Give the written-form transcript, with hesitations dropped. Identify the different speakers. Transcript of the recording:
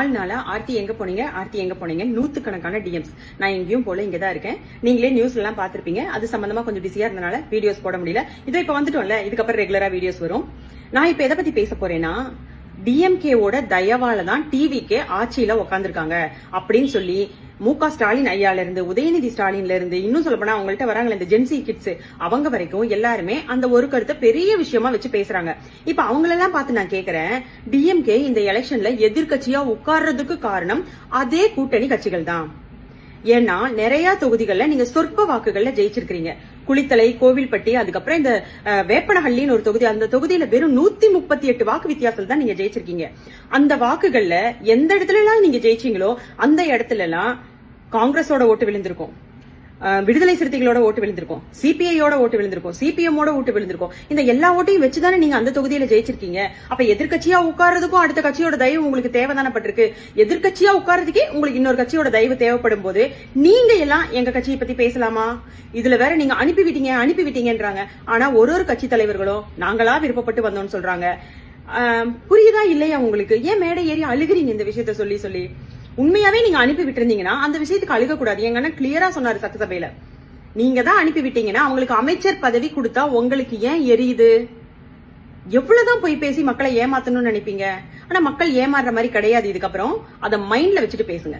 Speaker 1: நாள் ஆர்த்தி எங்க போனீங்க நூத்துக்கணக்கான டிஎம்ஸ். நான் எங்கேயும் போல, இங்கதான் இருக்கேன். நீங்களே நியூஸ்ல எல்லாம் பாத்திருப்பீங்க. அது சம்பந்தமா கொஞ்சம் பிஸியா இருந்தனால வீடியோஸ் போட முடியல. இதோ இப்ப வந்துட்டோம்ல, இதுக்கப்புறம் ரெகுலரா வீடியோஸ் வரும். நான் இப்ப எதை பத்தி பேச போறேன்னா, டிஎம்கேவோட தயவால தான் டிவிக்கே ஆட்சியில உட்காந்துருக்காங்க அப்படின்னு சொல்லி மு.க. ஸ்டாலின் ஐயால இருந்து, உதயநிதி ஸ்டாலின்ல இருந்து, இன்னும் சொல்ல போனா அவங்கள்ட்ட வராங்களே இந்த ஜென்சி கிட்ஸ், அவங்க வரைக்கும் எல்லாருமே அந்த ஒரு கருத்தை பெரிய விஷயமா வச்சு பேசுறாங்க. இப்ப அவங்களெல்லாம் பார்த்து நான் கேக்குறேன், டிஎம்கே இந்த எலெக்ஷன்ல எதிர்கட்சியா உட்கார்றதுக்கு காரணம் அதே கூட்டணி கட்சிகள் தான். ஏன்னா நிறைய தொகுதிகள்ல நீங்க சொற்ப வாக்குகள்ல ஜெயிச்சிருக்கீங்க. குளித்தலை, கோவில்பட்டி, அதுக்கப்புறம் இந்த வேப்பனஹள்ளின்னு ஒரு தொகுதி, அந்த தொகுதியில வெறும் 138 வாக்கு வித்தியாசத்தில் தான் நீங்க ஜெயிச்சிருக்கீங்க. அந்த வாக்குகள்ல எந்த இடத்துல எல்லாம் நீங்க ஜெயிச்சீங்களோ அந்த இடத்துல எல்லாம் காங்கிரஸோட ஓட்டு விழுந்திருக்கும், விடுதலை சிறுத்தைகளோட ஓட்டு விழுந்திருக்கும், சிபிஐயோட ஓட்டு விழுந்திருக்கும், சிபிஎம்மோட ஓட்டு விழுந்திருக்கும். இந்த எல்லா ஓட்டையும் வச்சுதானே நீங்க அந்த தொகுதியில ஜெயிச்சிருக்கீங்க. அப்ப எதிர்கட்சியா உட்கார்றதுக்கும் அடுத்த கட்சியோட தயவு உங்களுக்கு தேவைதானே பட்டிருக்கு. எதிர்கட்சியா உட்கார்றதுக்கே உங்களுக்கு இன்னொரு கட்சியோட தயவு தேவைப்படும் போது நீங்க எல்லாம் எங்க கட்சியை பத்தி பேசலாமா? இதுல வேற நீங்க அனுப்பிவிட்டீங்கன்றாங்க. ஆனா ஒரு கட்சி தலைவர்களும் நாங்களா விருப்பப்பட்டு வந்தோம்னு சொல்றாங்க. புரியுதா இல்லையா உங்களுக்கு? ஏன் மேடை ஏறி அழுகிறீங்க இந்த விஷயத்த சொல்லி சொல்லி? உண்மையாவே நீங்க அனுப்பி விட்டுருந்தீங்கன்னா அந்த விஷயத்துக்கு அழுக கூடாது. எங்கன்னா கிளியரா சொன்னாரு சட்டசபையில, நீங்க தான் அனுப்பி விட்டீங்கன்னா அவங்களுக்கு அமைச்சர் பதவி கொடுத்தா உங்களுக்கு ஏன் எரியுது? எவ்வளவுதான் போய் பேசி மக்களை ஏமாத்தணும்னு நினைப்பீங்க? ஆனா மக்கள் ஏமாறுற மாதிரி கிடையாது. இதுக்கப்புறம் அதை மைண்ட்ல வச்சுட்டு பேசுங்க.